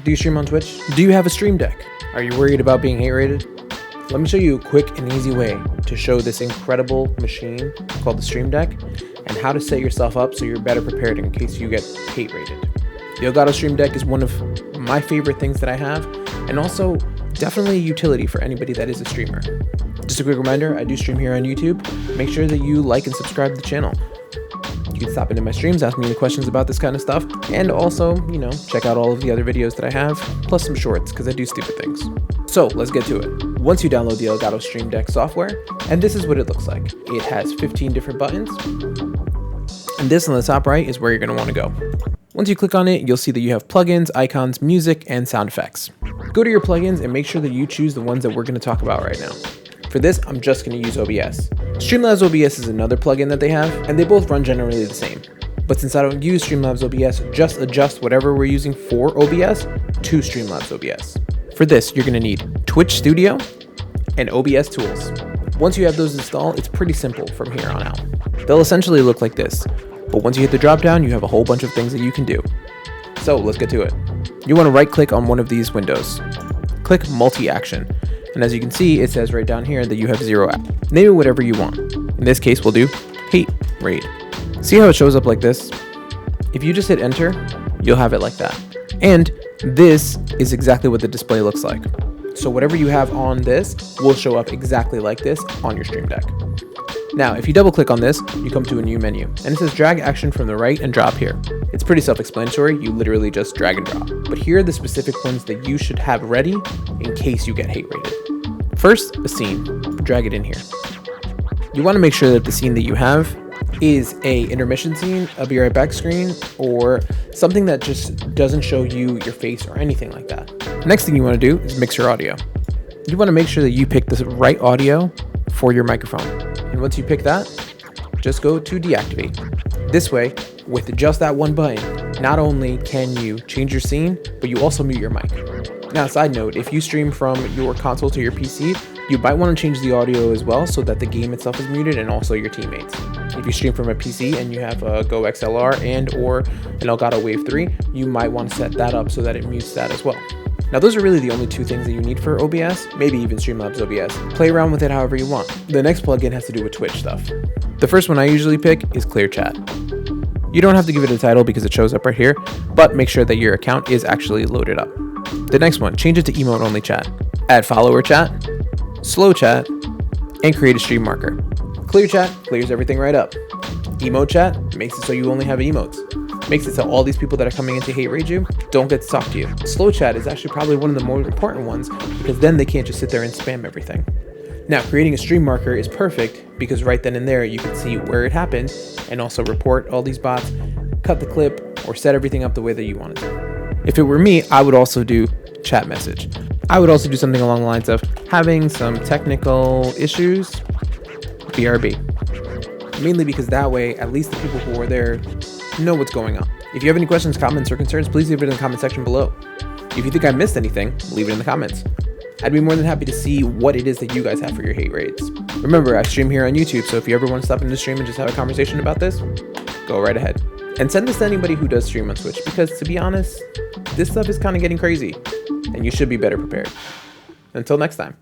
Do you stream on Twitch? Do you have a Stream Deck? Are you worried about being hate rated? Let me show you a quick and easy way to show this incredible machine called the Streamdeck and how to set yourself up so you're better prepared in case you get hate rated. The Elgato Streamdeck is one of my favorite things that I have, and also definitely a utility for anybody that is a streamer. Just a quick reminder, I do stream here on YouTube. Make sure that you like and subscribe to the channel. You can stop into my streams, ask me any questions about this kind of stuff, and also, check out all of the other videos that I have, plus some shorts, because I do stupid things. So let's get to it. Once you download the Elgato Streamdeck software, and this is what it looks like. It has 15 different buttons, and this on the top right is where you're going to want to go. Once you click on it, you'll see that you have plugins, icons, music, and sound effects. Go to your plugins and make sure that you choose the ones that we're going to talk about right now. For this, I'm just going to use OBS. Streamlabs OBS is another plugin that they have, and they both run generally the same. But since I don't use Streamlabs OBS, just adjust whatever we're using for OBS to Streamlabs OBS. For this, you're going to need Twitch Studio and OBS tools. Once you have those installed, it's pretty simple from here on out. They'll essentially look like this, but once you hit the drop down, you have a whole bunch of things that you can do. So let's get to it. You want to right click on one of these windows. Click MultiAction. And as you can see, it says right down here that you have 0 app. Name it whatever you want. In this case, we'll do hate raid. See how it shows up like this? If you just hit enter, you'll have it like that. And this is exactly what the display looks like. So whatever you have on this will show up exactly like this on your Stream Deck. Now, if you double click on this, you come to a new menu, and it says drag action from the right and drop here. It's pretty self-explanatory, you literally just drag and drop. But here are the specific ones that you should have ready in case you get hate rated. First, a scene. Drag it in here. You want to make sure that the scene that you have is a intermission scene, a be right back screen, or something that just doesn't show you your face or anything like that. Next thing you want to do is mix your audio. You want to make sure that you pick the right audio for your microphone. And once you pick that, just go to deactivate. This way, with just that one button, not only can you change your scene, but you also mute your mic. Now, side note, if you stream from your console to your PC, you might want to change the audio as well so that the game itself is muted and also your teammates. If you stream from a PC and you have a Go XLR and or an Elgato Wave 3, you might want to set that up so that it mutes that as well. Now, those are really the only two things that you need for OBS, maybe even Streamlabs OBS. Play around with it however you want. The next plugin has to do with Twitch stuff. The first one I usually pick is Clear Chat. You don't have to give it a title because it shows up right here, but make sure that your account is actually loaded up. The next one, change it to emote only chat. Add follower chat, slow chat, and create a stream marker. Clear Chat clears everything right up. Emote chat makes it so you only have emotes. Makes it so all these people that are coming in to hate raid you don't get to talk to you. Slow chat is actually probably one of the more important ones because then they can't just sit there and spam everything. Now, creating a stream marker is perfect because right then and there you can see where it happened and also report all these bots, cut the clip, or set everything up the way that you want it to. If it were me, I would also do chat message. I would also do something along the lines of having some technical issues, BRB. Mainly because that way, at least the people who are there know what's going on. If you have any questions, comments, or concerns, please leave it in the comment section below. If you think I missed anything, leave it in the comments. I'd be more than happy to see what it is that you guys have for your hate raids. Remember, I stream here on YouTube, so if you ever want to stop into the stream and just have a conversation about this, go right ahead. And send this to anybody who does stream on Twitch, because to be honest, this stuff is kind of getting crazy, and you should be better prepared. Until next time.